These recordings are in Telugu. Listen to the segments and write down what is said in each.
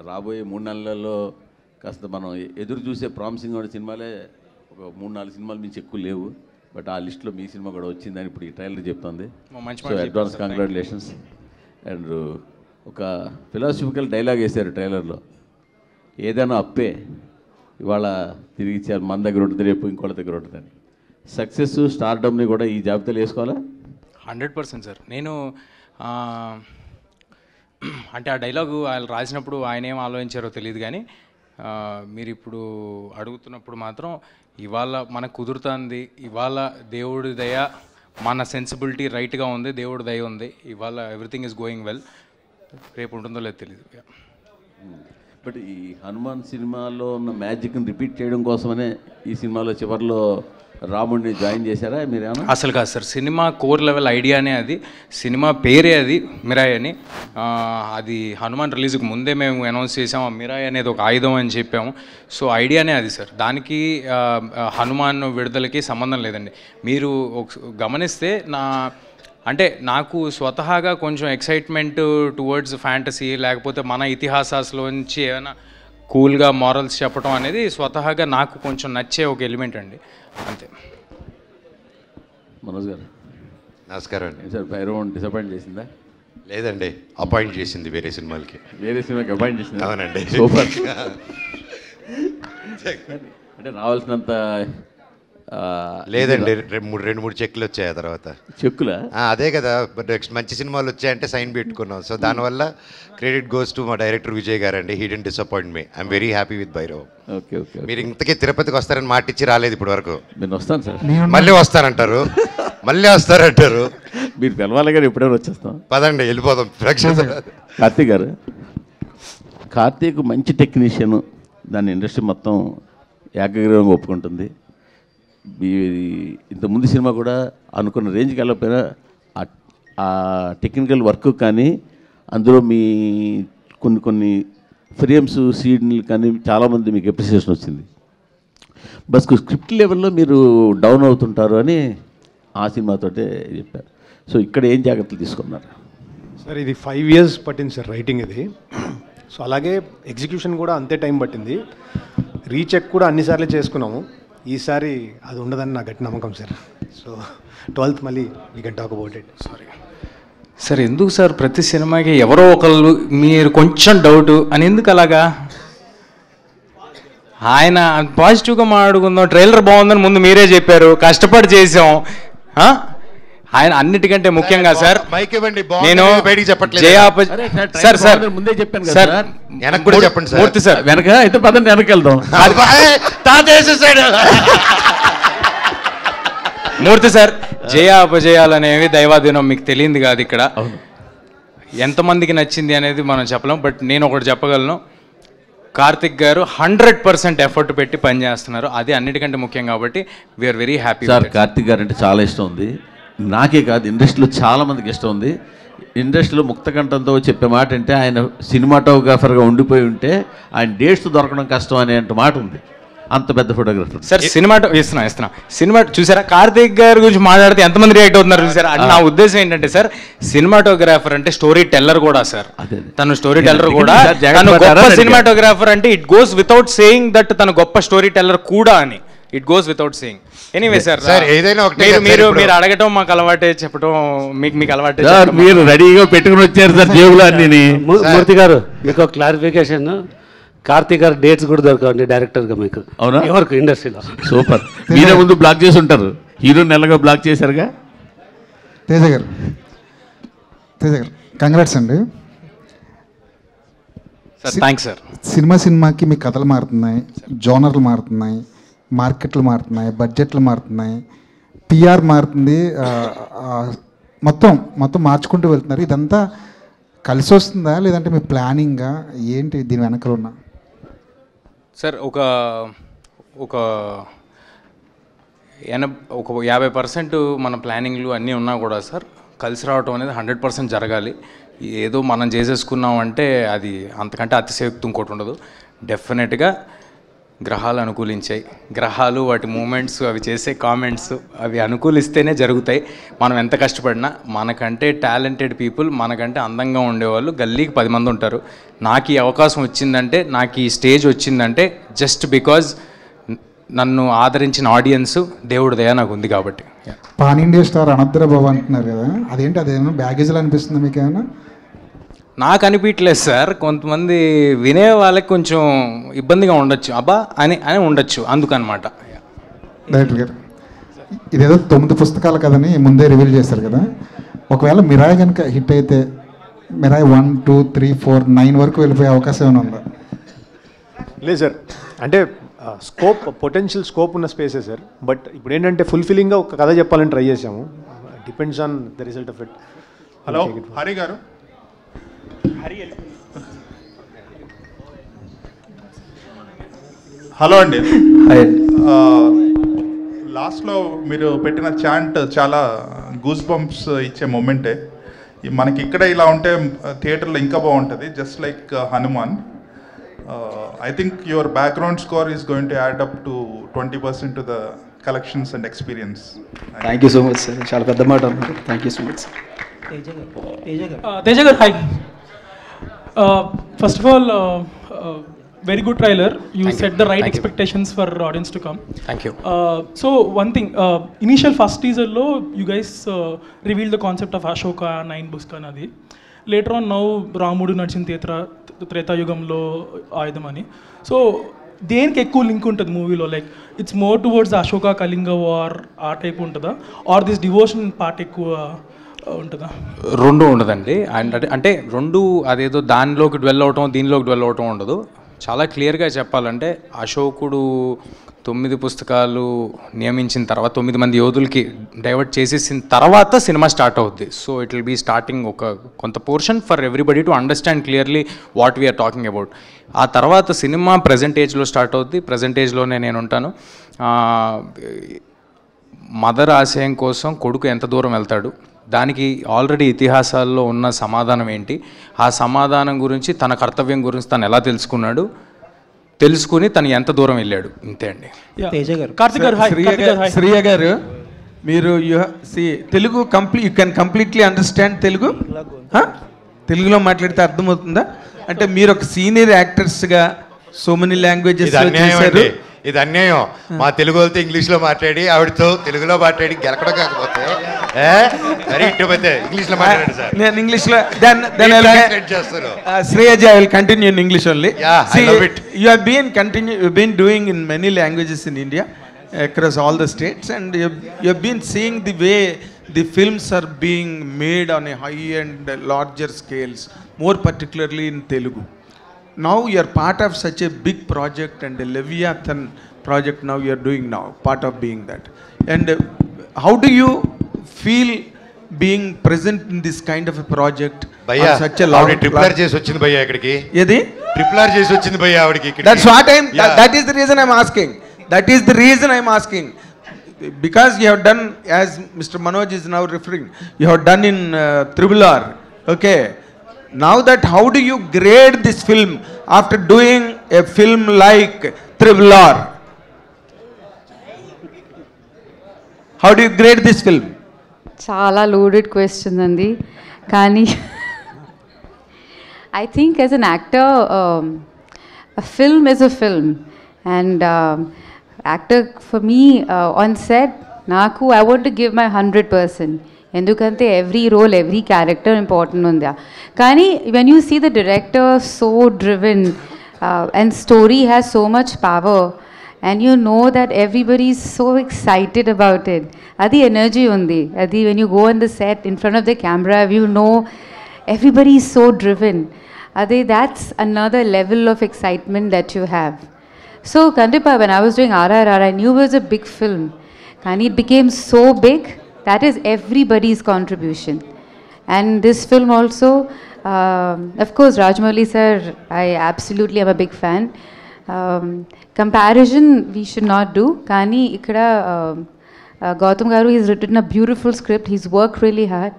రాబోయే 3 నెలల్లో కాస్త మనం ఎదురు చూసే ప్రామిసింగ్ ఉన్న సినిమాలే ఒక 3-4 సినిమాలు మించి ఎక్కువ లేవు. బట్ ఆ లిస్ట్లో మీ సినిమా కూడా వచ్చిందని ఇప్పుడు ఈ ట్రైలర్ చెప్తుంది. So advance congratulations. అండ్ ఒక ఫిలాసఫికల్ డైలాగ్ వేశారు ట్రైలర్లో, ఏదైనా అప్పే ఇవాళ తిరిగి ఇచ్చారు, మన దగ్గర ఉంటుంది రేపు ఇంకోళ్ళ దగ్గర ఉంటుందని. సక్సెస్ స్టార్డమ్ని కూడా ఈ జాబితాలో వేసుకోవాలా? 100% సార్. నేను అంటే ఆ డైలాగు ఆయన రాసినప్పుడు ఆయన ఏం ఆలోచించారో తెలియదు, కానీ మీరు ఇప్పుడు అడుగుతున్నప్పుడు మాత్రం ఇవాళ మనకు కుదురుతుంది, ఇవాళ దేవుడి దయ, మన సెన్సిబిలిటీ రైట్గా ఉంది, దేవుడి దయ ఉంది, ఇవాళ ఎవ్రీథింగ్ ఈజ్ గోయింగ్ వెల్. రేపు ఉంటుందో లేదో తెలియదు. బట్ ఈ హనుమాన్ సినిమాలో ఉన్న మ్యాజిక్ని రిపీట్ చేయడం కోసమనే ఈ సినిమాలో చివరిలో రాముడిని జాయిన్ చేశారా మీరేమన్నా? అసలు కాదు సార్, సినిమా కోర్ లెవెల్ ఐడియానే అది, సినిమా పేరే అది మిరాయ్ అని. అది హనుమాన్ రిలీజ్కి ముందే మేము అనౌన్స్ చేసాము, మిరాయ్ అనేది ఒక ఆయుధం అని చెప్పాము. సో ఐడియానే అది సార్, దానికి హనుమాన్ విడుదలకి సంబంధం లేదండి. మీరు గమనిస్తే నాకు స్వతహాగా కొంచెం ఎక్సైట్మెంట్ టువర్డ్స్ ఫ్యాంటసీ, లేకపోతే మన ఇతిహాసాల్లోంచి ఏమైనా కూల్గా మారల్స్ చెప్పడం అనేది స్వతహాగా నాకు కొంచెం నచ్చే ఒక ఎలిమెంట్ అండి, అంతే. మనోజ్ గారు నమస్కారం అండి. సార్ భైరవం డిసప్పాయింట్ చేసిందా? లేదండి, అపాయింట్ చేసింది వేరే సినిమాలకి. వేరే సినిమాకి అపాయింట్ చేసింది? అవునండి. సూపర్. అంటే రావాల్సినంత లేదండి, 2-3 చెక్లు వచ్చాయి. ఆ తర్వాత చెక్కులా? అదే కదా, నెక్స్ట్ మంచి సినిమాలు వచ్చాయంటే సైన్ పెట్టుకున్నాం. సో దానివల్ల క్రెడిట్ గోస్ టు మా డైరెక్టర్ విజయ్ గారు అండి. He didn't disappoint me. I'm very happy with Bhairav. Okay okay. మీరు ఇంతకీ తిరుపతికి వస్తారని మాట ఇచ్చి రాలేదు ఇప్పటి వరకు. నేను వస్తాను సార్. మళ్ళీ వస్తారంటారు, మళ్ళీ వస్తారంటారు. మీరు పిలవాలి గారు, ఎప్పుడైనా వచ్చేస్తాం. పదండి వెళ్ళిపోదాం. కార్తీక్ గారు, కార్తీక్ మంచి టెక్నీషియన్, దాన్ని ఇండస్ట్రీ మొత్తం ఏకగ్రీవంగా ఒప్పుకుంటుంది. ఇంతకుముందు సినిమా కూడా అనుకున్న రేంజ్కి వెళ్ళకపోయినా ఆ టెక్నికల్ వర్క్ కానీ, అందులో మీ కొన్ని ఫ్రేమ్స్ సీన్లు కానీ చాలామంది మీకు అప్రిసియేషన్ వచ్చింది. బస్ స్క్రిప్ట్ లెవెల్లో మీరు డౌన్ అవుతుంటారు అని ఆ సినిమాతోటే చెప్పారు. సో ఇక్కడ ఏం జాగ్రత్తలు తీసుకున్నారు సార్? ఇది 5 years పట్టింది సార్ రైటింగ్ ఇది. సో అలాగే ఎగ్జిక్యూషన్ కూడా అంతే టైం పట్టింది. రీచెక్ కూడా అన్నిసార్లు చేసుకున్నాము. ఈసారి అది ఉండదని నా గట్టి నమ్మకం సార్. సో 12th మళ్ళీ we can talk about it. Sorry sir, ఎందుకు సార్ ప్రతి సినిమాకి ఎవరో ఒకళ్ళు మీరు కొంచెం డౌట్ అని ఎందుకు అలాగా? ఆయన పాజిటివ్గా మాట్లాడుకుందాం, ట్రైలర్ బాగుందని ముందు మీరే చెప్పారు, కష్టపడి చేసాం. ఆయన అన్నిటికంటే ముఖ్యంగా సార్, నేను ముందే చెప్పాను సార్, వెనక్కి కూడా చెప్పండి సార్. మూర్తి సార్ వెనక అయితే పదండి వెనక్కి వెళ్దాం. మూర్తి సార్, జయ అపజయాలు అనేవి దైవాధీనం, మీకు తెలియంది కాదు. ఇక్కడ ఎంతమందికి నచ్చింది అనేది మనం చెప్పలేం. బట్ నేను ఒకటి చెప్పగలను, కార్తిక్ గారు 100% ఎఫర్ట్ పెట్టి పనిచేస్తున్నారు, అది అన్నిటికంటే ముఖ్యం. కాబట్టి we're very happy sir. Karthik garu అంటే చాలా ఇష్టం ఉంది, నాకే కాదు ఇండస్ట్రీలో చాలామందికి ఇష్టం ఉంది. ఇండస్ట్రీలో ముక్తకంఠంతో చెప్పే మాట అంటే, ఆయన సినిమాటోగ్రాఫర్గా ఉండిపోయి ఉంటే ఆయన డేట్స్ దొరకడం కష్టం అనే మాట ఉంది. అంత పెద్ద ఫోటోగ్రాఫర్ సార్. ఇస్తున్నా సినిమా చూసారా? కార్తిక్ గారి గురించి మాట్లాడితే ఎంతమంది రియాక్ట్ అవుతున్నారు చూసారా? నా ఉద్దేశం ఏంటంటే సార్, సినిమాటోగ్రాఫర్ అంటే స్టోరీ టెల్లర్ కూడా సార్. తను స్టోరీ టెల్లర్ కూడా, తను గొప్ప సినిమాటోగ్రాఫర్ అంటే it goes without saying that తను గొప్ప స్టోరీ టెల్లర్ కూడా అని. It goes without saying. Anyway sir, మీరు అడగటం మాకు అలవాటే, చెప్పడం మీకు అలవాటే. మీరు రెడీగా పెట్టుకుని వచ్చారు సార్ జేబులో అన్ని. మూర్తి గారు, మీకు క్లారిఫికేషన్, కార్తీక్ గారు డేట్స్ కూడా దొరకండి డైరెక్టర్గా మీకు. అవునా? ఎవరికి ఇండస్ట్రీలో. సూపర్. మీరే ముందు బ్లాక్ చేసి ఉంటారు, హీరో నెలగా బ్లాక్ చేశారుగా. తేజ గారు కంగ్రాట్స్ అండి. Sir thanks sir. సినిమాకి మీ కథలు మారుతున్నాయి, జోనర్లు మారుతున్నాయి, మార్కెట్లు మారుతున్నాయి, బడ్జెట్లు మారుతున్నాయి, పిఆర్ మారుతుంది, మొత్తం మార్చుకుంటూ వెళ్తున్నారు. ఇదంతా కలిసి వస్తుందా లేదంటే మీ ప్లానింగా ఏంటి దీని వెనకాల ఉన్న? సార్ ఒక 50% మన ప్లానింగ్లు అన్నీ ఉన్నా కూడా సార్, కలిసి రావటం అనేది 100% జరగాలి. ఏదో మనం చేసేసుకున్నామంటే అది అంతకంటే అతిశయోక్తి ఇంకోటి ఉండదు. డెఫినెట్గా గ్రహాలు అనుకూలించాయి. గ్రహాలు వాటి మూమెంట్స్ అవి చేసే కామెంట్స్ అవి అనుకూలిస్తేనే జరుగుతాయి. మనం ఎంత కష్టపడినా మనకంటే టాలెంటెడ్ పీపుల్, మనకంటే అందంగా ఉండేవాళ్ళు గల్లీకి 10 మంది ఉంటారు. నాకు ఈ అవకాశం వచ్చిందంటే, నాకు ఈ స్టేజ్ వచ్చిందంటే జస్ట్ బికాజ్ నన్ను ఆదరించిన ఆడియన్స్ దేవుడి దయ నాకు ఉంది కాబట్టి. పాన్ ఇండియా స్టార్ అనద్ర బాబు అంటున్నారు కదా, అదేంటి, అదేమో బ్యాగేజ్లో అనిపిస్తుంది మీకు ఏమైనా? నాకు అనిపించలేదు సార్. కొంతమంది వినే వాళ్ళకి కొంచెం ఇబ్బందిగా ఉండొచ్చు, అబ్బా అని అని ఉండొచ్చు, అందుకనమాట. డైరెక్టర్ గారు, ఇదేదో 9 పుస్తకాలు కదని ముందే రివీల్ చేశారు కదా, ఒకవేళ మిరాయ్ కనుక హిట్ అయితే మిరాయ్ 1, 2, 3, 4, 9 వరకు వెళ్ళిపోయే అవకాశం ఏమైనా ఉందా? లేదు సార్, అంటే పొటెన్షియల్ స్కోప్ ఉన్న స్పేసే సార్. బట్ ఇప్పుడు ఏంటంటే ఫుల్ఫిల్లింగ్గా ఒక కథ చెప్పాలని ట్రై చేసాము. Depends on the result of it. Hello Hari గారు. హలో అండి. లాస్ట్లో మీరు పెట్టిన చాంట్ చాలా గూస్ బంప్స్ ఇచ్చే మూమెంటే. మనకి ఇక్కడ ఇలా ఉంటే థియేటర్లో ఇంకా బాగుంటుంది. Just like Hanuman. I think your background score is going to add up to 20% to the collections and experience. Thank you so much, sir. Chala pedda మాట అన్నారు. Thank you so much, sir. Teja garu, hi. First of all, very good trailer. You set the right expectations for audience to come. Thank you. So one thing, initial first teaser lo you guys revealed the concept of Ashoka 9 books kanadi. Later on now రాముడు నడిచిన త్రేతాయుగంలో ఆయుధం అని. సో దేనికి ఎక్కువ లింక్ ఉంటుంది మూవీలో? Like it's more towards Ashoka Kalinga war ఆ టైప్ ఉంటుందా, ఆర్ దిస్ డివోషన్ పార్ట్ ఎక్కువ ఉంటుందా? రెండు ఉండదండి. అంటే రెండు అదేదో దానిలోకి డ్వెల్ అవటం దీనిలోకి డ్వెల్ అవటం ఉండదు. చాలా క్లియర్గా చెప్పాలంటే అశోకుడు 9 పుస్తకాలు నియమించిన తర్వాత 9 మంది యోధులకి డైవర్ట్ చేసేసిన తర్వాత సినిమా స్టార్ట్ అవుద్ది. So it will be starting ఒక కొంత portion for everybody to understand clearly what we're talking about. ఆ తర్వాత సినిమా ప్రజెంట్ ఏజ్లో స్టార్ట్ అవుద్ది. ప్రజెంట్ ఏజ్లోనే నేను ఉంటాను. మదర్ ఆశయం కోసం కొడుకు ఎంత దూరం వెళ్తాడు, దానికి ఆల్రెడీ ఇతిహాసాల్లో ఉన్న సమాధానం ఏంటి, ఆ సమాధానం గురించి తన కర్తవ్యం గురించి తను ఎలా తెలుసుకుని తను ఎంత దూరం వెళ్ళాడు, ఇంతే అండి. శ్రీయ గారు, మీరు Telugu you can completely understand Telugu? తెలుగులో మాట్లాడితే అర్థమవుతుందా? అంటే మీరు ఒక సీనియర్ యాక్టర్స్గా సో మెనీ లాంగ్వేజెస్ చేశారు. ఇది అన్యాయం. మా తెలుగు వాళ్ళతో ఇంగ్లీష్లో మాట్లాడి ఆవిడతో తెలుగులో మాట్లాడి గెలకడం కాకపోతే ఇంగ్లీష్లో మాట్లాడాడు సార్. నేను ఇంగ్లీష్లో చేస్తాను. Shreyaji, I will continue in English only. Yeah, I love it. You've been doing in many languages in India, across all the states, and you've been seeing the way the films are being made on a high and larger scales, more particularly in Telugu. Now you are part of such a big project, and a Leviathan project now you are doing now, part of being that. And how do you feel being present in this kind of a project? Bhaiya, such a long triple R చేసి వచ్చింది భయ్యా ఇక్కడికి. ఏది ట్రిపుల్ ఆర్ చేసి వచ్చింది భయ్యా ఆవిడకి ఇక్కడికి. That's what that is the reason I'm asking. That is the reason I'm asking. Because you have done, as Mr. Manoj is now referring, you have done in Triple R. Okay. Now that, how do you grade this film after doing a film like Triple R? How do you grade this film? చాలా loaded question అండి. కానీ I think as an actor, a film is a film, and actor for me on set, I want to give my 100%. ఎందుకంటే every role every character important ఉంది. కానీ when you see the director so driven and story has so much power and you know that everybody is so excited about it, అది ఎనర్జీ ఉంది. అది when you go on the set in front of the camera you know everybody is so driven. అది that's another level of excitement that you have. So Kandipa, when I was doing RRR, I knew it was a big film. కానీ it became so big. That is everybody's contribution. And this film also, of course, Rajamouli sir, I absolutely am a big fan. Comparison we should not do. Kani ikkada Gautam garu, he's written a beautiful script. He's worked really hard.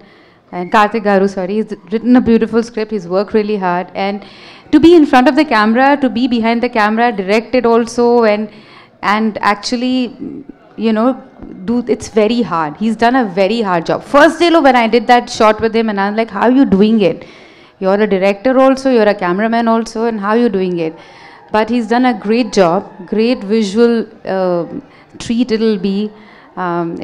and Karthik Garu, sorry, he's written a beautiful script, he's worked really hard, and to be in front of the camera, to be behind the camera, directed also, and actually, you know, it's very hard. He's done a very hard job. First day when I did that shot with him, and I'm like, how are you doing it? You're a director also, you're a cameraman also, and how are you doing it? But he's done a great job, great visual treat it'll be.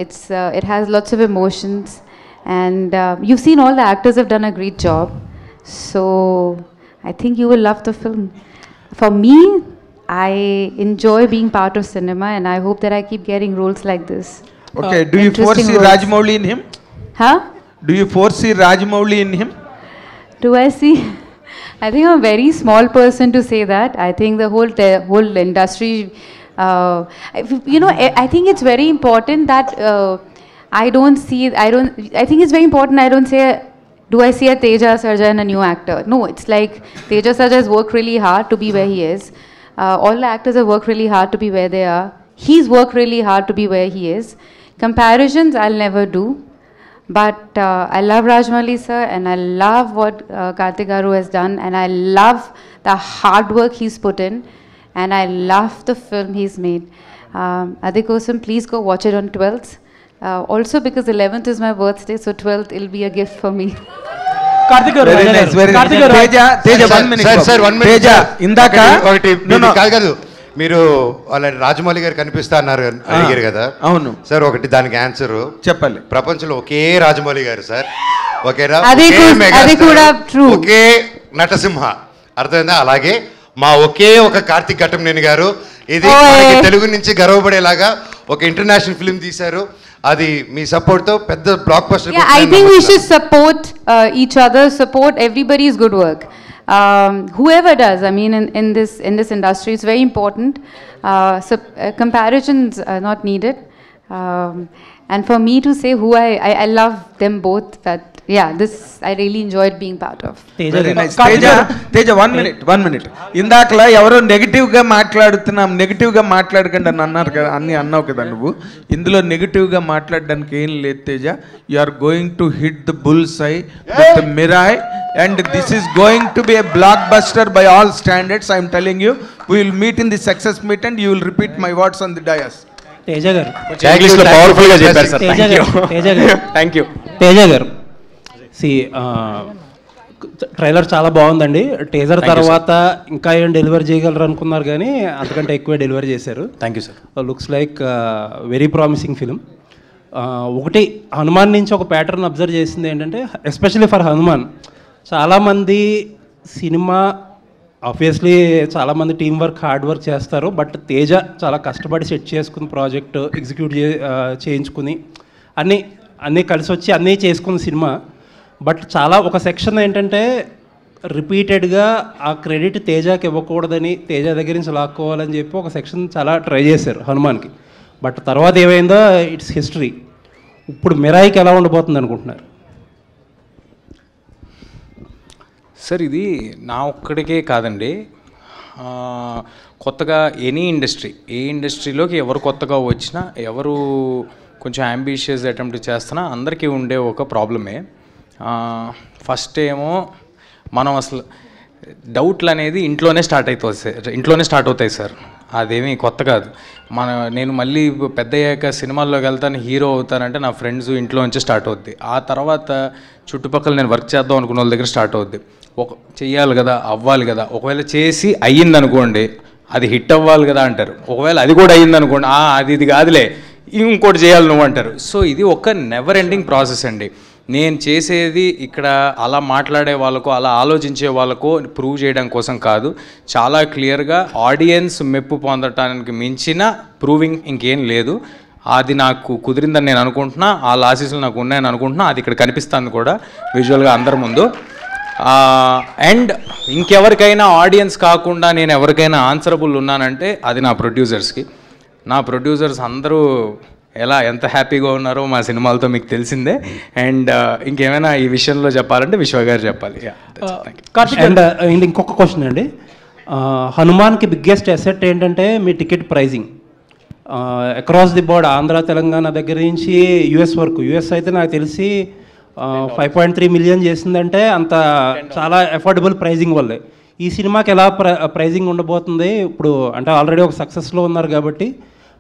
It has lots of emotions, and you've seen all the actors have done a great job. So I think you will love the film. For me, I enjoy being part of cinema, and I hope that I keep getting roles like this. Okay, do you foresee Rajamouli in him? Huh? Do you foresee Rajamouli in him? Do I see? I think I'm a very small person to say that. I think the whole industry, you know, I think it's very important that I think it's very important I don't say, do I see a Teja Sarja and a new actor? No, it's like Teja Sarja has worked really hard to be where he is. All the actors have worked really hard to be where they are. He's worked really hard to be where he is. Comparisons I'll never do. But I love Rajamouli sir, and I love what Karthik Garu has done, and I love the hard work he's put in, and I love the film he's made. Adikosam, please go watch it on 12th. Also because 11th is my birthday, so 12th it'll be a gift for me. Karthik Garu, very nice, very nice. Teja, 1 minute. Sir, 1 minute. Teja, indaka కాదు మీరు వాళ్ళ రాజమౌళి గారు కనిపిస్తా అన్నారు అడిగారు కదా. అవును సార్, ఒకటి దానికి ఆన్సర్ చెప్పాలి. ప్రపంచంలో ఒకే రాజమౌళి గారు సార్, ఒకేరా, ఒకే నటసింహ, అర్థమైందా? అలాగే మా ఒకే ఒక కార్తిక్ ఘట్టంనేని గారు, ఇది తెలుగు నుంచి గర్వపడేలాగా ఒక ఇంటర్నేషనల్ ఫిల్మ్ తీశారు. అది మీ సపోర్ట్ తో పెద్ద block buster. I think we should support each other, support everybody's good work. Whoever does, I mean, in this industry, it's very important. Comparisons are not needed. And for me to say who I love them both, but yeah, this I really enjoyed being part of. Very nice. Teja, 1 minute. ఇందాకలా ఎవరో నెగిటివ్ గా మాట్లాడకండి అని అన్నారు కదా, అన్ని అన్నావు కదా నువ్వు. ఇందులో నెగిటివ్ గా మాట్లాడడానికి ఏం లేదు Teja. You are going to hit the bull's eye with Mirai, and this is going to be a blockbuster by all standards. I am telling you, we will meet in the success meet and you will repeat my words on the dais. Teja గారు ఇంగ్లీష్ లో పవర్ఫుల్ గా చెప్పారు సార్. థ్యాంక్ యూ తేజ గారు. ట్రైలర్ చాలా బాగుందండి. టీజర్ తర్వాత ఇంకా ఏం డెలివరీ చేయగలరు అనుకున్నారు, కానీ అంతకంటే ఎక్కువ డెలివరీ చేశారు. Thank you sir. Looks like very promising film. ఒకటి హనుమాన్ నుంచి ఒక ప్యాటర్న్ అబ్జర్వ్ చేసింది ఏంటంటే, ఎస్పెషల్లీ ఫర్ హనుమాన్, చాలామంది సినిమా ఆబ్వియస్లీ చాలామంది టీం వర్క్, హార్డ్ వర్క్ చేస్తారు. బట్ తేజ చాలా కష్టపడి సెట్ చేసుకుని ప్రాజెక్ట్ ఎగ్జిక్యూట్ చేయించుకుని అన్నీ కలిసి వచ్చి అన్నీ చేసుకున్న సినిమా. బట్ చాలా ఒక సెక్షన్ ఏంటంటే రిపీటెడ్గా ఆ క్రెడిట్ తేజకి ఇవ్వకూడదని, తేజ దగ్గర నుంచి లాక్కోవాలని చెప్పి ఒక సెక్షన్ చాలా ట్రై చేశారు హనుమాన్కి. బట్ తర్వాత ఏమైందో ఇట్స్ హిస్టరీ. ఇప్పుడు మిరాయికి ఎలా ఉండబోతుంది అనుకుంటున్నారు సార్? ఇది నా ఒక్కడికే కాదండి, కొత్తగా ఏ ఇండస్ట్రీలోకి ఎవరు కొత్తగా వచ్చినా, ఎవరు కొంచెం అంబిషియస్ అటెంప్ట్ చేస్తున్నా అందరికీ ఉండే ఒక ప్రాబ్లమే. ఫస్ట్ ఏమో మనం అసలు డౌట్లు అనేది ఇంట్లోనే స్టార్ట్ అవుతాయి సార్. అదేమీ కొత్త కాదు. నేను మళ్ళీ పెద్ద అయ్యాక సినిమాల్లోకి వెళ్తాను, హీరో అవుతానంటే నా ఫ్రెండ్స్ ఇంట్లో నుంచి స్టార్ట్ అవుద్ది. ఆ తర్వాత చుట్టుపక్కల నేను వర్క్ చేద్దాం అనుకున్న వాళ్ళ దగ్గర స్టార్ట్ అవుద్ది. చెయ్యాలి కదా, అవ్వాలి కదా. ఒకవేళ చేసి అయ్యిందనుకోండి, అది హిట్ అవ్వాలి కదా అంటారు. ఒకవేళ అది కూడా అయ్యిందనుకోండి, ఇది కాదులే ఇంకోటి చేయాలి నువ్వు అంటారు. సో ఇది ఒక నెవర్ ఎండింగ్ ప్రాసెస్ అండి. నేను చేసేది ఇక్కడ అలా మాట్లాడే వాళ్ళకో, అలా ఆలోచించే వాళ్ళకో ప్రూవ్ చేయడం కోసం కాదు. చాలా క్లియర్గా ఆడియన్స్ మెప్పు పొందటానికి మించిన ప్రూవింగ్ ఇంకేం లేదు. అది నాకు కుదిరిందని నేను అనుకుంటున్నా, ఆ లాసెస్లు నాకు ఉన్నాయని అనుకుంటున్నా. అది ఇక్కడ కనిపిస్తుంది కూడా విజువల్గా అందరి ముందు. అండ్ ఇంకెవరికైనా ఆడియన్స్ కాకుండా నేను ఎవరికైనా ఆన్సరబుల్ ఉన్నానంటే అది నా ప్రొడ్యూసర్స్కి. నా ప్రొడ్యూసర్స్ అందరూ ఎంత హ్యాపీగా ఉన్నారో మా సినిమాలతో మీకు తెలిసిందే. అండ్ ఇంకేమైనా ఈ విషయంలో చెప్పాలంటే విశ్వ గారు చెప్పాలి. అండ్ ఇంకొక క్వశ్చన్ అండి, హనుమాన్కి బిగ్గెస్ట్ అసెట్ ఏంటంటే మీ ticket pricing. Across the board, Andhra Telangana దగ్గర నుంచి యుఎస్ వరకు. యుఎస్ అయితే నాకు తెలిసి 5.3 మిలియన్ చేసిందంటే అంత చాలా అఫోర్డబుల్ ప్రైజింగ్ వల్లే. ఈ సినిమాకి ఎలా ప్రైజింగ్ ఉండబోతుంది ఇప్పుడు అంటే ఆల్రెడీ ఒక సక్సెస్లో ఉన్నారు కాబట్టి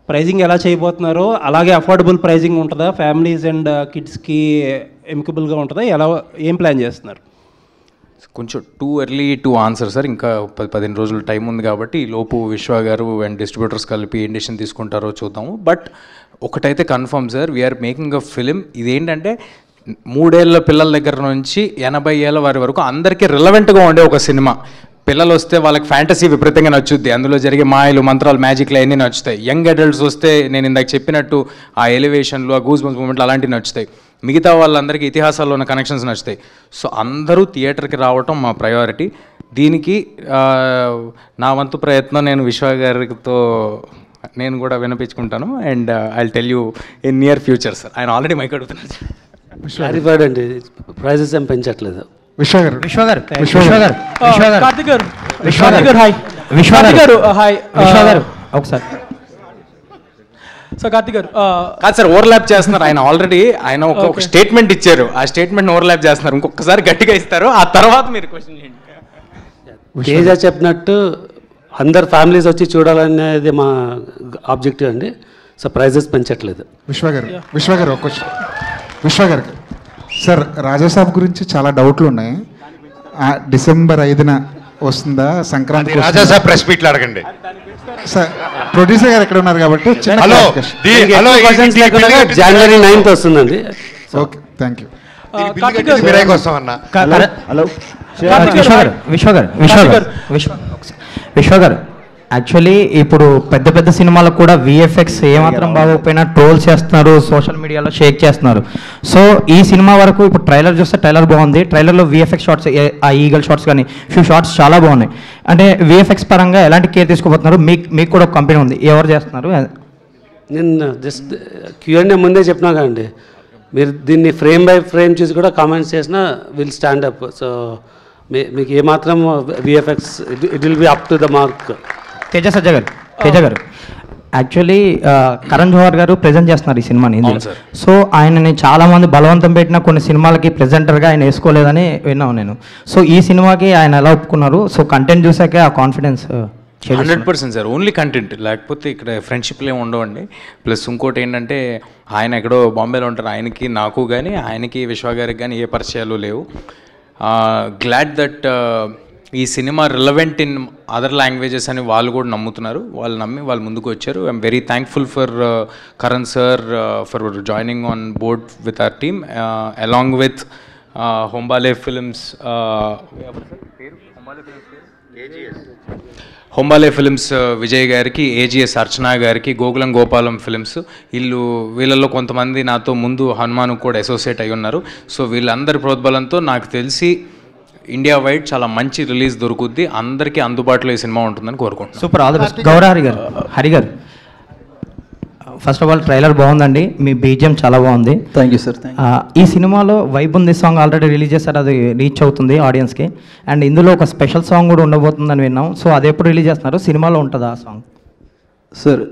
ప్రైజింగ్ ఎలా చేయబోతున్నారో అలాగే అఫోర్డబుల్ ప్రైజింగ్ ఉంటుందా, ఫ్యామిలీస్ అండ్ కిడ్స్కి ఎమికబుల్గా ఉంటుందా, ఎలా ఏం ప్లాన్ చేస్తున్నారు? కొంచెం too early to answer sir. ఇంకా 15 రోజులు టైం ఉంది కాబట్టి ఈ లోపు విశ్వ గారు అండ్ డిస్ట్రిబ్యూటర్స్ కలిపి ఏం డెసిషన్ తీసుకుంటారో చూద్దాము. బట్ ఒకటైతే confirm sir, we're making a film. ఇదేంటంటే 3 ఏళ్ళ పిల్లల దగ్గర నుంచి 80 ఏళ్ళ వారి వరకు అందరికీ రిలవెంట్గా ఉండే ఒక సినిమా. పిల్లలు వస్తే వాళ్ళకి ఫ్యాంటసీ విపరీతంగా నచ్చుద్ది, అందులో జరిగే మాయలు మంత్రాలు మ్యాజిక్లు అన్నీ నచ్చుతాయి. యంగ్ అడల్ట్స్ వస్తే నేను ఇందాక చెప్పినట్టు ఆ ఎలివేషన్లు ఆ గూస్ బంప్స్ మూమెంట్లు అలాంటివి నచ్చుతాయి. మిగతా వాళ్ళందరికీ ఇతిహాసాల్లో ఉన్న కనెక్షన్స్ నచ్చుతాయి. సో అందరూ థియేటర్కి రావటం మా ప్రయారిటీ. దీనికి నా వంతు ప్రయత్నం నేను విశ్వ గారితో నేను కూడా వినిపించుకుంటాను. And I tell you in near future sir. ఆయన ఆల్రెడీ మైక్ అడుగుతున్నారు. క్లారిఫైడ్ అండి, ప్రైజెస్ ఏం పెంచట్లేదు. ఒకసారి సో కార్తిక్ గారు కాదు సార్, ఓవర్లాప్ చేస్తున్నారు. ఆయన ఒక స్టేట్మెంట్ ఇచ్చారు, ఆ స్టేట్మెంట్ ఓవర్లాప్ చేస్తున్నారు. ఇంకొకసారి గట్టిగా ఇస్తారు, ఆ తర్వాత మీరు క్వశ్చన్ చేయండి. తేజ చెప్పినట్టు అందరు ఫ్యామిలీస్ వచ్చి చూడాలనేది మా ఆబ్జెక్టివ్ అండి. సో ప్రైజెస్ పెంచట్లేదు. విశ్వ గారు ఒక క్వశ్చన్. విశ్వ గారికి సార్, రాజాసాబ్ గురించి చాలా డౌట్లు ఉన్నాయి. డిసెంబర్ 5న వస్తుందా సంక్రాంతి? రాజాసాబ్ ప్రెస్ మీట్లు అడగండి సార్. ప్రొడ్యూసర్ గారు ఎక్కడ ఉన్నారు కాబట్టి జనవరి 9th వస్తుందండి. Okay, thank you. విశ్వ గారు యాక్చువల్లీ ఇప్పుడు పెద్ద పెద్ద సినిమాలకు కూడా విఎఫ్ఎక్స్ ఏమాత్రం బాగోకపోయినా ట్రోల్ చేస్తున్నారు, సోషల్ మీడియాలో షేక్ చేస్తున్నారు. సో ఈ సినిమా వరకు ఇప్పుడు ట్రైలర్ చూస్తే ట్రైలర్ బాగుంది, ట్రైలర్లో విఎఫ్ఎక్స్ షాట్స్, ఆ ఈగల్ షాట్స్ కానీ ఫ్యూ షాట్స్ చాలా బాగున్నాయి. అంటే విఎఫ్ఎక్స్ పరంగా ఎలాంటి కేర్ తీసుకోబోతున్నారు? మీకు కూడా ఒక కంపెనీ ఉంది, ఎవరు చేస్తున్నారు? నేను జస్ట్ Q&A ముందే చెప్పినా కదండి, మీరు దీన్ని ఫ్రేమ్ బై ఫ్రేమ్ చూసి కూడా కామెంట్స్ చేసినా విల్ స్టాండ్ అప్. సో మీకు ఏమాత్రం VFX it will be up to the mark. Teja గారు యాక్చువల్లీ కరణ్ జోహర్ గారు ప్రెజెంట్ చేస్తున్నారు ఈ సినిమాని. సో ఆయనని చాలామంది బలవంతం పెట్టిన కొన్ని సినిమాలకి ప్రెజెంటర్గా ఆయన వేసుకోలేదని విన్నాను నేను. సో ఈ సినిమాకి ఆయన ఎలా ఒప్పుకున్నారు? సో కంటెంట్ చూసాకే ఆ కాన్ఫిడెన్స్ 100% సార్. ఓన్లీ కంటెంట్, లేకపోతే ఇక్కడ ఫ్రెండ్షిప్లు ఏమి ఉండవండి. ప్లస్ ఇంకోటి ఏంటంటే ఆయన ఎక్కడో బాంబేలో ఉంటారు, ఆయనకి నాకు కానీ ఆయనకి విశ్వ గారికి కానీ ఏ పరిచయాలు లేవు. గ్లాడ్ దట్ ఈ cinema relevant in other languages అని వాళ్ళు కూడా నమ్ముతున్నారు. వాళ్ళు నమ్మి వాళ్ళు ముందుకు వచ్చారు. I'm very thankful for Karan sir for joining on board with our team along with Hombale Films, Hombale Films Vijay గారికి, ఏజిఎస్ అర్చనా గారికి, గోకులం గోపాలం ఫిల్మ్స్. వీళ్ళల్లో కొంతమంది నాతో ముందు హనుమాన్ కూడా అసోసియేట్ అయి ఉన్నారు. సో వీళ్ళందరి ప్రోద్బలంతో నాకు తెలిసి ఇండియా వైడ్ చాలా మంచి రిలీజ్ దొరుకుద్ది, అందరికీ అందుబాటులో ఈ సినిమా ఉంటుందని కోరుకుంటున్నాను. Super, all the best. గౌరవ హరి గారు ఫస్ట్ ఆఫ్ ఆల్ ట్రైలర్ బాగుందండి, మీ బీజిఎం చాలా బాగుంది. Thank you sir. ఈ సినిమాలో వైబ్ ఉంది సాంగ్ ఆల్రెడీ రిలీజ్ చేస్తారు, అది రీచ్ అవుతుంది ఆడియన్స్కి. అండ్ ఇందులో ఒక స్పెషల్ సాంగ్ కూడా ఉండబోతుందని విన్నాం. సో అది ఎప్పుడు రిలీజ్ చేస్తున్నారు? సినిమాలో ఉంటుందా ఆ సాంగ్? సార్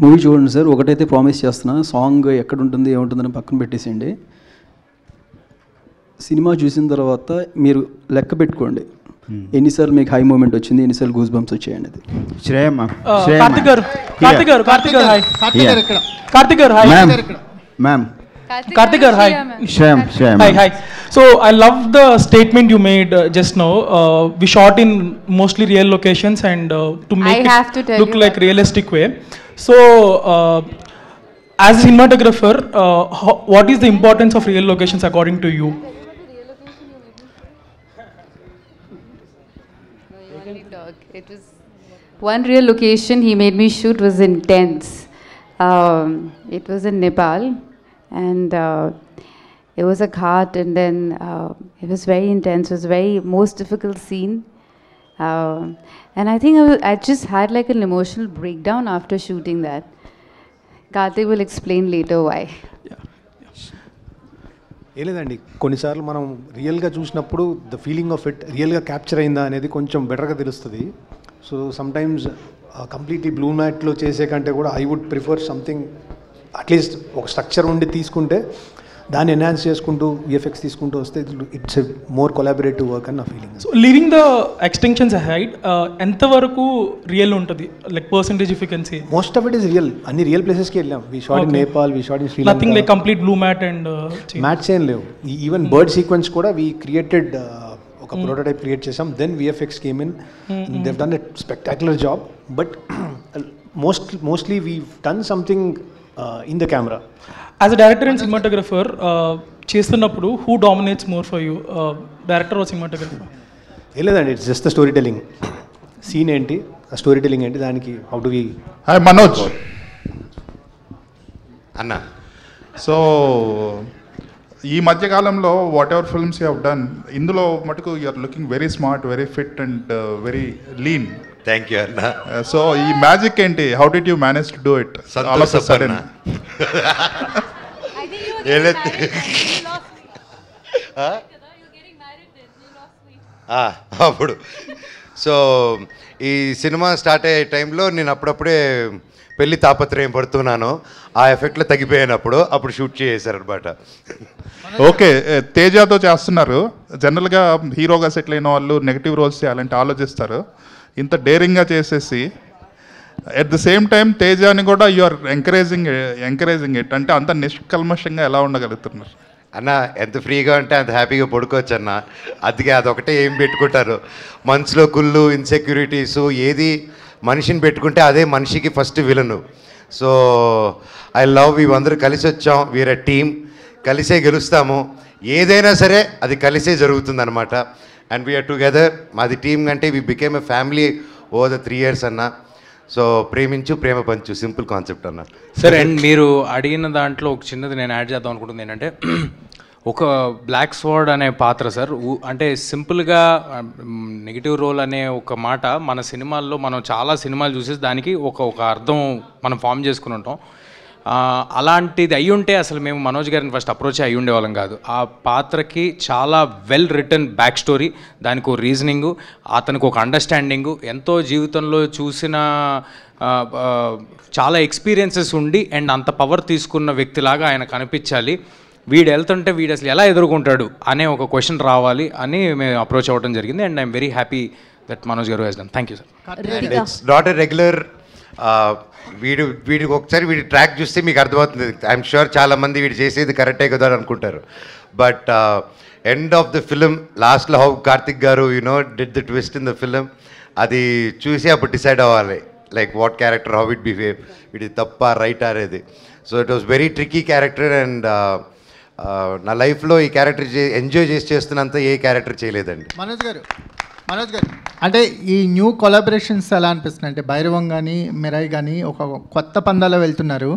మూవీ చూడండి సార్, ఒకటైతే ప్రామిస్ చేస్తున్నా, సాంగ్ ఎక్కడ ఉంటుంది ఏముంటుందని పక్కన పెట్టేసేయండి. సినిమా చూసిన తర్వాత మీరు లెక్క పెట్టుకోండి ఎన్నిసార్లు మీకు హై మూమెంట్ వచ్చింది, ఎన్నిసార్లు గూస్ బంప్స్ వచ్చాయండి. అది So I love the statement you made just now. We shot in mostly real locations and to make it look like realistic way. So as a cinematographer, what is the importance of real locations according to you? It was one real location he made me shoot was intense. It was in Nepal, and it was a ghat, and then it was very intense. It was very most difficult scene, and I think I just had like an emotional breakdown after shooting that. Karthik will explain later why. ఏం లేదండి, కొన్నిసార్లు మనం రియల్గా చూసినప్పుడు ద ఫీలింగ్ ఆఫ్ ఇట్ రియల్గా క్యాప్చర్ అయిందా అనేది కొంచెం బెటర్గా తెలుస్తుంది. సో సమ్టైమ్స్ కంప్లీట్లీ బ్లూ మ్యాట్లో చేసే కంటే కూడా I would prefer something at least ఒక స్ట్రక్చర్ ఉండి తీసుకుంటే దాన్ని ఎన్హాన్స్ చేసుకుంటూ విఎఫ్ఎక్స్ తీసుకుంటూ వస్తే it's a more collaborative work అని నా feeling. So leaving the extensions ahead ఎంతవరకు రియల్ ఉంటుంది, like percentage if you can say? Most of it is real. అన్ని రియల్ ప్లేసెస్కి వెళ్ళాం. వి shot in Nepal, we shot in Sri Lanka. Nothing like complete blue matte and mattes ఏం లేవు. ఈవెన్ బర్డ్ సీక్వెన్స్ కూడా వి క్రియేటెడ్, ఒక ప్రోటోటైప్ క్రియేట్ చేసాం. Then VFX came in, they've done a spectacular job. But mostly we done something in the camera. As a director and cinematographer చేస్తున్నప్పుడు who dominates more for you, director or cinematographer? ఏం లేదండి, it's just the story telling. Scene ఏంటి, ఆ స్టోరీ టెలింగ్ ఏంటి, దానికి how do we. Hi Manoj అన్న. సో ఈ మధ్యకాలంలో whatever films you have done, ఇందులో మటుకు you are looking very smart, very fit and very lean. Thank you అన్న. సో ఈ మ్యాజిక్ ఏంటి, how did you manage to do it all of a sudden? అప్పుడు సో ఈ సినిమా స్టార్ట్ అయ్యే టైంలో నేను అప్పుడప్పుడే పెళ్లి తాపత్రయం పడుతున్నాను. ఆ ఎఫెక్ట్లో తగ్గిపోయాను. అప్పుడు షూట్ చేశారనమాట. ఓకే, తేజాతో చేస్తున్నారు. జనరల్గా హీరోగా సెటిల్ అయిన వాళ్ళు నెగిటివ్ రోల్స్ చేయాలంటే ఆలోచిస్తారు. ఇంత డేరింగ్గా చేసేసి ఎట్ ద సేమ్ టైం తేజాని కూడా యు ఆర్ ఎంకరేజింగ్ ఇట్ అంటే అంత నిష్కల్మషంగా ఎలా ఉండగలుగుతున్నారు? అన్న ఎంత ఫ్రీగా ఉంటే అంత హ్యాపీగా పడుకోవచ్చు అన్న. అందుకే అదొకటే ఏం పెట్టుకుంటారు మనసులో, కుళ్ళు, ఇన్సెక్యూరిటీసు. ఏది మనిషిని పెట్టుకుంటే అదే మనిషికి first villain. So I love, ఇవందరూ కలిసి వచ్చాం, వీఆర్ ఎ టీమ్, కలిసే గెలుస్తాము. ఏదైనా సరే అది కలిసే జరుగుతుంది అనమాట. And we're together. మాది టీమ్ కంటే we became a family over the 3 years అన్న. సో ప్రేమించు ప్రేమ పంచు, సింపుల్ కాన్సెప్ట్ అన్న. సరే, అండ్ మీరు అడిగిన దాంట్లో ఒక చిన్నది నేను యాడ్ చేద్దాం అనుకుంటుంది ఏంటంటే, ఒక బ్లాక్ స్వార్డ్ అనే పాత్ర సార్, అంటే సింపుల్గా నెగిటివ్ రోల్ అనే ఒక మాట మన సినిమాల్లో మనం చాలా సినిమాలు చూసేసి దానికి ఒక అర్థం మనం ఫామ్ చేసుకుని ఉంటాం. అలాంటిది అయ్యి ఉంటే అసలు మేము మనోజ్ గారిని ఫస్ట్ అప్రోచ్ అయ్యి ఉండేవాళ్ళం కాదు. ఆ పాత్రకి చాలా వెల్ రిటర్న్ బ్యాక్ స్టోరీ, దానికి ఒక రీజనింగు, అతనికి ఒక అండర్స్టాండింగు, ఎంతో జీవితంలో చూసిన చాలా ఎక్స్పీరియన్సెస్ ఉండి అండ్ అంత పవర్ తీసుకున్న వ్యక్తిలాగా ఆయన కనిపించాలి. వీడు వెళ్తుంటే వీడు అసలు ఎలా ఎదుర్కొంటాడు అనే ఒక క్వశ్చన్ రావాలి అని మేము అప్రోచ్ అవ్వడం జరిగింది. And I'm very happy that Manoj garu has done. Thank you sir. It's not a regular. వీడికి ఒకసారి వీడి ట్రాక్ చూస్తే మీకు అర్థమవుతుంది. ఐఎమ్ షూర్ చాలామంది వీడు చేసేది కరెక్టే కదా అని అనుకుంటారు. But end of the film లాస్ట్లో హౌ కార్తిక్ గారు did the twist in the film, అది చూసి అప్పుడు డిసైడ్ అవ్వాలి like what character, how it behave, ఇది తప్ప రైట్ అనేది. So it was very tricky character. And నా లైఫ్లో ఈ క్యారెక్టర్ ఎంజాయ్ చేస్తున్నంత ఏ క్యారెక్టర్ చేయలేదండి. మనోజ్ గారు అంటే ఈ న్యూ కొలాబరేషన్స్ ఎలా అనిపిస్తున్నాయి అంటే భైరవం కానీ మిరాయి కానీ ఒక కొత్త పందాలో వెళ్తున్నారు.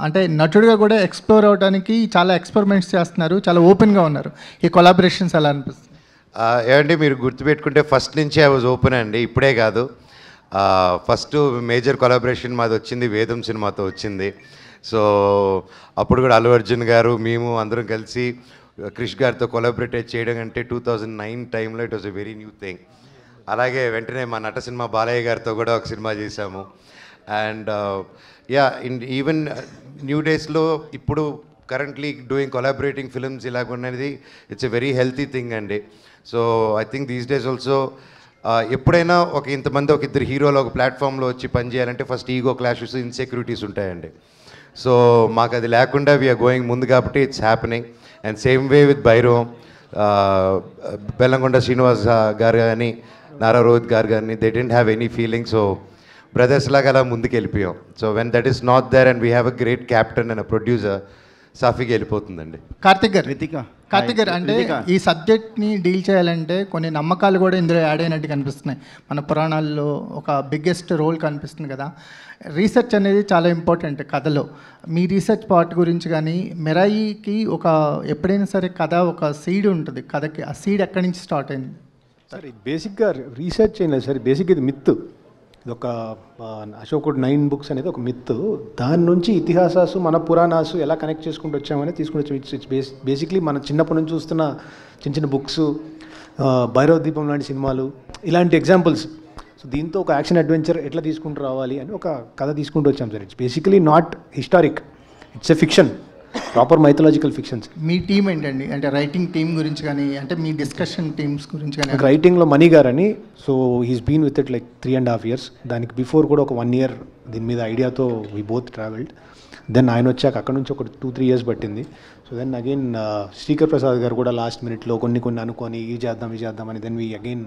అంటే నటుడిగా కూడా ఎక్స్ప్లోర్ అవడానికి చాలా ఎక్స్పెరిమెంట్స్ చేస్తున్నారు, చాలా ఓపెన్గా ఉన్నారు. ఈ కొలాబరేషన్స్ ఎలా అనిపిస్తుంది? ఏమంటే మీరు గుర్తుపెట్టుకుంటే ఫస్ట్ నుంచి ఐ వాజ్ ఓపెన్ అండి, ఇప్పుడే కాదు. ఫస్ట్ మేజర్ కొలాబరేషన్ మాది వచ్చింది వేదం సినిమాతో వచ్చింది. సో అప్పుడు కూడా అల్లు అర్జున్ గారు మేము అందరం కలిసి క్రిష్ గారితో కొలాబరేట్ చేయడం అంటే 2009 టైంలో it was a very new thing. అలాగే వెంటనే మా నట సినిమా బాలయ్య గారితో కూడా ఒక సినిమా చేశాము. అండ్ ఈవెన్ న్యూ డేస్లో ఇప్పుడు కరెంట్లీ డూయింగ్ కొలాబరేటింగ్ ఫిల్మ్స్ ఇలాగ ఉన్నది it's a very healthy thing అండి. So I think these days also ఎప్పుడైనా ఇంతమంది ఒక ఇద్దరు హీరోలు ఒక ప్లాట్ఫామ్లో వచ్చి పనిచేయాలంటే ఫస్ట్ ఈగో క్లాషెస్, ఇన్సెక్యూరిటీస్ ఉంటాయండి. సో మాకు అది లేకుండా వీఆర్ గోయింగ్ ముందు కాబట్టి it's happening. And same way with Bhairavam, Bellamkonda Srinivas garu కానీ నారా రోహిత్ గారు కానీ they didn't have any feeling. So brothers లాగా అలా ముందుకు వెళ్ళిపోయాం. So when that is not there and we have a great captain and a producer, సాఫీగా వెళ్ళిపోతుందండి. కార్తిక్ గారు అంటే ఈ సబ్జెక్ట్ని డీల్ చేయాలంటే కొన్ని నమ్మకాలు కూడా ఇందులో యాడ్ అయినట్టు కనిపిస్తున్నాయి. మన పురాణాల్లో ఒక బిగ్గెస్ట్ రోల్ కనిపిస్తుంది కదా. రీసెర్చ్ అనేది చాలా ఇంపార్టెంట్ కథలో. మీ రీసెర్చ్ పార్ట్ గురించి కానీ, మిరాయికి ఎప్పుడైనా సరే కథ ఒక సీడ్ ఉంటుంది కథకి, ఆ సీడ్ ఎక్కడి నుంచి స్టార్ట్ అయింది? సరే బేసిక్గా రీసెర్చ్ అయినా సరే బేసిక్ ఇది మిత్. ఇది ఒక అశోకుడు 9 books అనేది ఒక మిత్. దాని నుంచి ఇతిహాసాసు మన పురాణాసు ఎలా కనెక్ట్ చేసుకుంటూ వచ్చామని తీసుకుని వచ్చాం. ఇట్స్ బేసిక్లీ మన చిన్నప్పటి నుంచి చూస్తున్న చిన్న చిన్న బుక్స్, భైరవ దీపం లాంటి సినిమాలు, ఇలాంటి ఎగ్జాంపుల్స్. సో దీంతో ఒక యాక్షన్ అడ్వెంచర్ ఎట్లా తీసుకుంటూ రావాలి అని ఒక కథ తీసుకుంటూ వచ్చాం sir. It's basically not historic, it's a fiction. Proper mythological fictions. Me team ఏంటండి, అంటే రైటింగ్ టీం గురించి కానీ, అంటే మీ డిస్కషన్ టీమ్స్ గురించి కానీ? రైటింగ్లో మణి గారు అని, so he's been with it like 3.5 years. దానికి బిఫోర్ కూడా ఒక 1 year దీని మీద ఐడియాతో వీ బోత్ ట్రావెల్డ్. దెన్ ఆయన వచ్చాక అక్కడ నుంచి ఒక 2-3 years పట్టింది. So then again Srikar Prasad garu కూడా లాస్ట్ మినిట్లో కొన్ని అనుకొని ఇది చేద్దాం అని then we again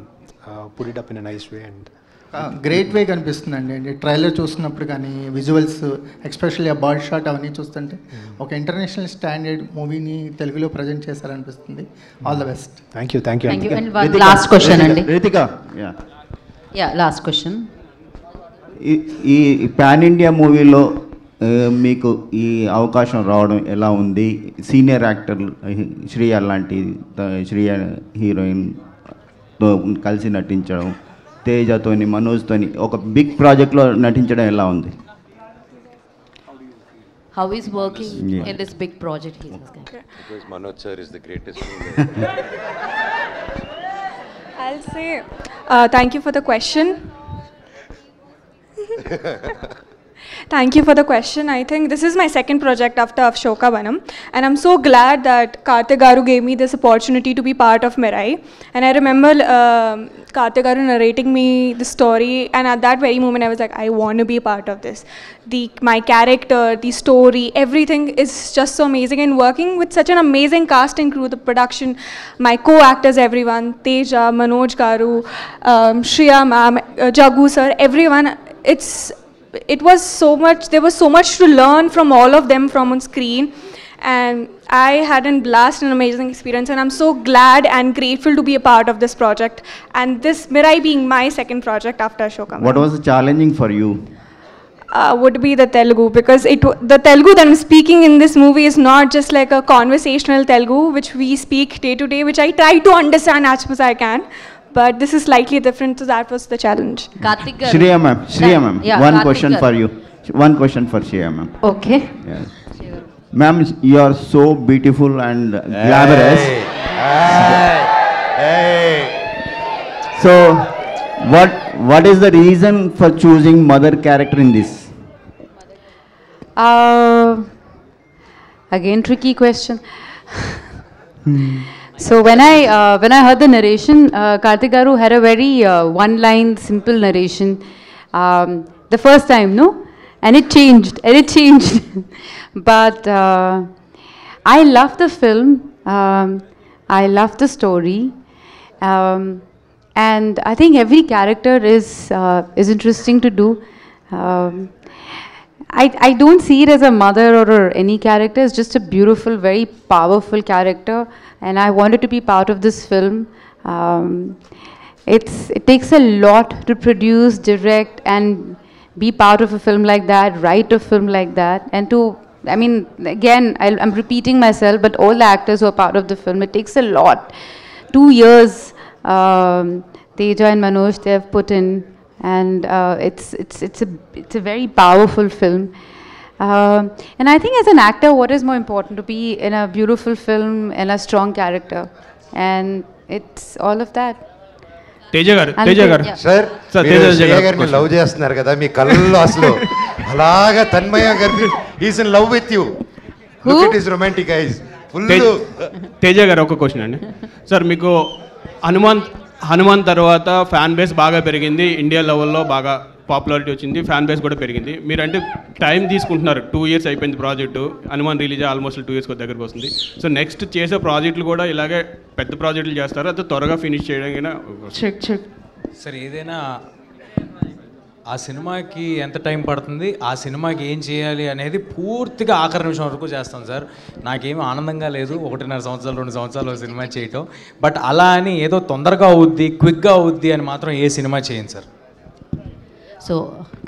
put it up in a nice way and great way కనిపిస్తుందండి. అంటే ట్రైలర్ చూస్తున్నప్పుడు కానీ విజువల్స్, ఎస్పెషల్లీ ఆ బర్డ్ షాట్ అవన్నీ చూస్తుంటే ఒక ఇంటర్నేషనల్ స్టాండర్డ్ మూవీని తెలుగులో ప్రజెంట్ చేశారనిపిస్తుంది. All the best. Thank you. Last question అండి రితిక. Last question. ఈ పాన్ ఇండియా మూవీలో మీకు ఈ అవకాశం రావడం ఎలా ఉంది? సీనియర్ యాక్టర్ శ్రీయ లాంటి శ్రీయ హీరోయిన్తో కలిసి నటించడం, తేజతోని మనోజ్తోని ఒక బిగ్ ప్రాజెక్ట్లో నటించడం ఎలా ఉంది? How is working in this big project? Because Manoj sir is the greatest. I'll say thank you for the question. Thank you for the question. I think this is my second project after Ashoka Vanam, and I'm so glad that Karthik Garu gave me this opportunity to be part of Mirai. And I remember Karthik Garu narrating me the story, and at that very moment I was like, I want to be a part of this. My character, the story, everything is just so amazing, and working with such an amazing cast and crew, the production, my co-actors, everyone, Teja, Manoj Garu, Shriya ma'am, Jagu sir, everyone. It was so much, there was so much to learn from all of them from on screen, and I had a blast and amazing experience, and I'm so glad and grateful to be a part of this project, and this Mirai being my second project after Ashoka. What was challenging for you? Would be the Telugu, because the Telugu that I'm speaking in this movie is not just like a conversational Telugu which we speak day to day, which I try to understand as much as I can. But this is slightly different, so that was the challenge. Karthik garu. Shriya ma'am, Yeah, one Karthik question garu. for you. One question for Shriya ma'am. Okay. Yes. Ma'am, you are so beautiful and glamorous. Hey. So, what is the reason for choosing mother character in this? Again, tricky question. So when I heard the narration, Karthik Garu had a very one-line, simple narration the first time, no? And it changed. But I love the film. I love the story. And I think every character is interesting to do. I don't see it as a mother or any character. It's just a beautiful, very powerful character, and I wanted to be part of this film. It takes a lot to produce, direct, and be part of a film like that, write a film like that, and I mean, again, I'm repeating myself, but all the actors who are part of the film, it takes a lot. 2 years, Teja and Manoj, they have put in. And it's a very powerful film, and I think as an actor, what is more important, to be in a beautiful film and a strong character, and it's all of that. Teja garu sir Shreya గారిని లవ్ చేస్తున్నారు కదా, మీ కళ్ళల్లో అసలు అలాగా తన్మయ గారు is in love with you. Look it is romantic ice full. Teja గారు ఒక క్వశ్చన్ అండి సార్, మీకు హనుమాన్ తర్వాత ఫ్యాన్ బేస్ బాగా పెరిగింది, ఇండియా లెవెల్లో బాగా పాపులారిటీ వచ్చింది, ఫ్యాన్ బేస్ కూడా పెరిగింది. మీరంటే టైం తీసుకుంటున్నారు, 2 years అయిపోయింది project, Hanuman release almost 2 years దగ్గరకు వస్తుంది. సో నెక్స్ట్ చేసే ప్రాజెక్టులు కూడా ఇలాగే పెద్ద ప్రాజెక్టులు చేస్తారు, అది త్వరగా ఫినిష్ చేయడానికి సార్ ఏదైనా ఆ సినిమాకి ఎంత టైం పడుతుంది, ఆ సినిమాకి ఏం చేయాలి అనేది పూర్తిగా ఆఖరి నిమిషం వరకు చేస్తాం సార్. నాకేమీ ఆనందంగా లేదు 1.5 సంవత్సరాలు 2 సంవత్సరాలు సినిమా చేయటం, బట్ అలా అని ఏదో తొందరగా అవుద్ది, క్విక్గా అవుద్ది అని మాత్రం ఏ సినిమా చేయండి సార్. సో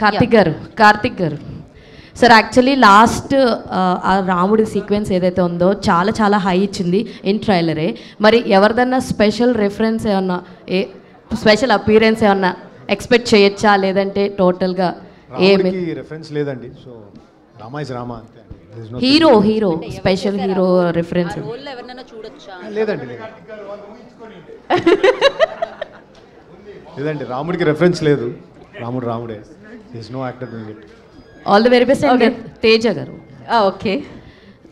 కార్తిక్ గారు సార్, యాక్చువల్లీ లాస్ట్ ఆ రాముడి సీక్వెన్స్ ఏదైతే ఉందో చాలా హై ఇచ్చింది ఇన్ ట్రైలరే. మరి ఎవరిదన్నా స్పెషల్ రెఫరెన్స్ ఏమన్నా, స్పెషల్ అపీరెన్స్ ఏమన్నా ఎక్స్పెక్ట్ చేయొచ్చా, లేదంటే టోటల్గా ఏమి రెఫరెన్స్ లేదండి? సో రామా ఇస్ రామా అంతే. హీరో స్పెషల్ హీరో రిఫరెన్స్ లేదండి, రాముడికి రెఫరెన్స్ లేదు, రాముడే. There is no actor doing it. All the very best. And Teja గారు ఓకే,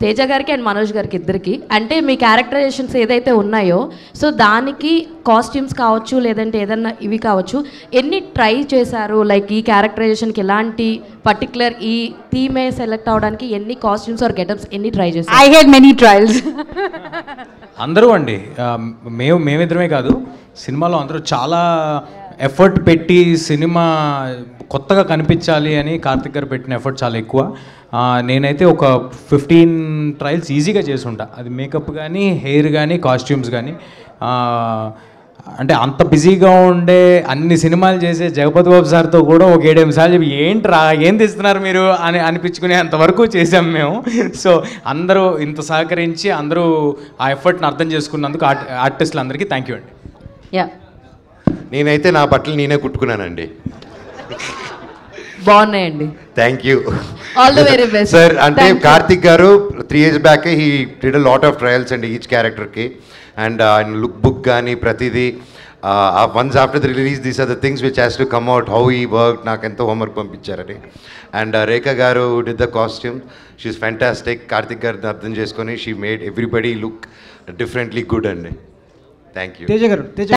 తేజ గారికి అండ్ మనోజ్ గారికి ఇద్దరికి. అంటే మీ క్యారెక్టరైజేషన్స్ ఏదైతే ఉన్నాయో సో దానికి కాస్ట్యూమ్స్ కావచ్చు లేదంటే ఏదన్నా ఇవి కావచ్చు, ఎన్ని ట్రై చేశారు? లైక్ ఈ క్యారెక్టరైజేషన్కి ఎలాంటి పర్టికులర్ ఈ థీమే సెలెక్ట్ అవడానికి ఎన్ని కాస్ట్యూమ్స్ ఆర్ గెటప్స్ ఎన్ని ట్రై చేశారు? I had many trials. అందరూ అండి, మేమిద్దరమే కాదు, సినిమాలో అందరూ చాలా ఎఫర్ట్ పెట్టి సినిమా కొత్తగా కనిపించాలి అని కార్తిక్ గారు పెట్టిన ఎఫర్ట్ చాలా ఎక్కువ. నేనైతే ఒక 15 ట్రయల్స్ ఈజీగా చేసి ఉంటా. అది మేకప్ కానీ, హెయిర్ కానీ, కాస్ట్యూమ్స్ కానీ. అంటే అంత బిజీగా ఉండే అన్ని సినిమాలు చేసే జగపతి బాబు సార్తో కూడా ఒక 7-8 సార్లు చెప్పి ఏంట్రా ఏం తీస్తున్నారు మీరు అని అనిపించుకునే అంతవరకు చేసాం మేము. సో అందరూ ఇంత సహకరించి అందరూ ఆ ఎఫర్ట్ని అర్థం చేసుకున్నందుకు ఆర్టిస్టులు అందరికీ థ్యాంక్ యూ అండి. నేనైతే నా బట్టలు నేనే కుట్టుకున్నానండి. బాగున్నాయండి. Thank you. All the very best sir. అంటే Karthik garu 3 years back he did a lot of trials అండి ఈచ్ క్యారెక్టర్కి. అండ్ ఆయన లుక్ బుక్ కానీ ప్రతిదీ once after the release these are the things which has to come out how ఈ వర్క్. నాకు ఎంతో హోంవర్క్ పంపించారని. And Rekha garu did the costume, she's fantastic. Karthik గారిని అర్థం చేసుకొని షీ మేడ్ ఎవ్రీబడి లుక్ డిఫరెంట్లీ గుడ్ అండి. Thank you. తేజ గారు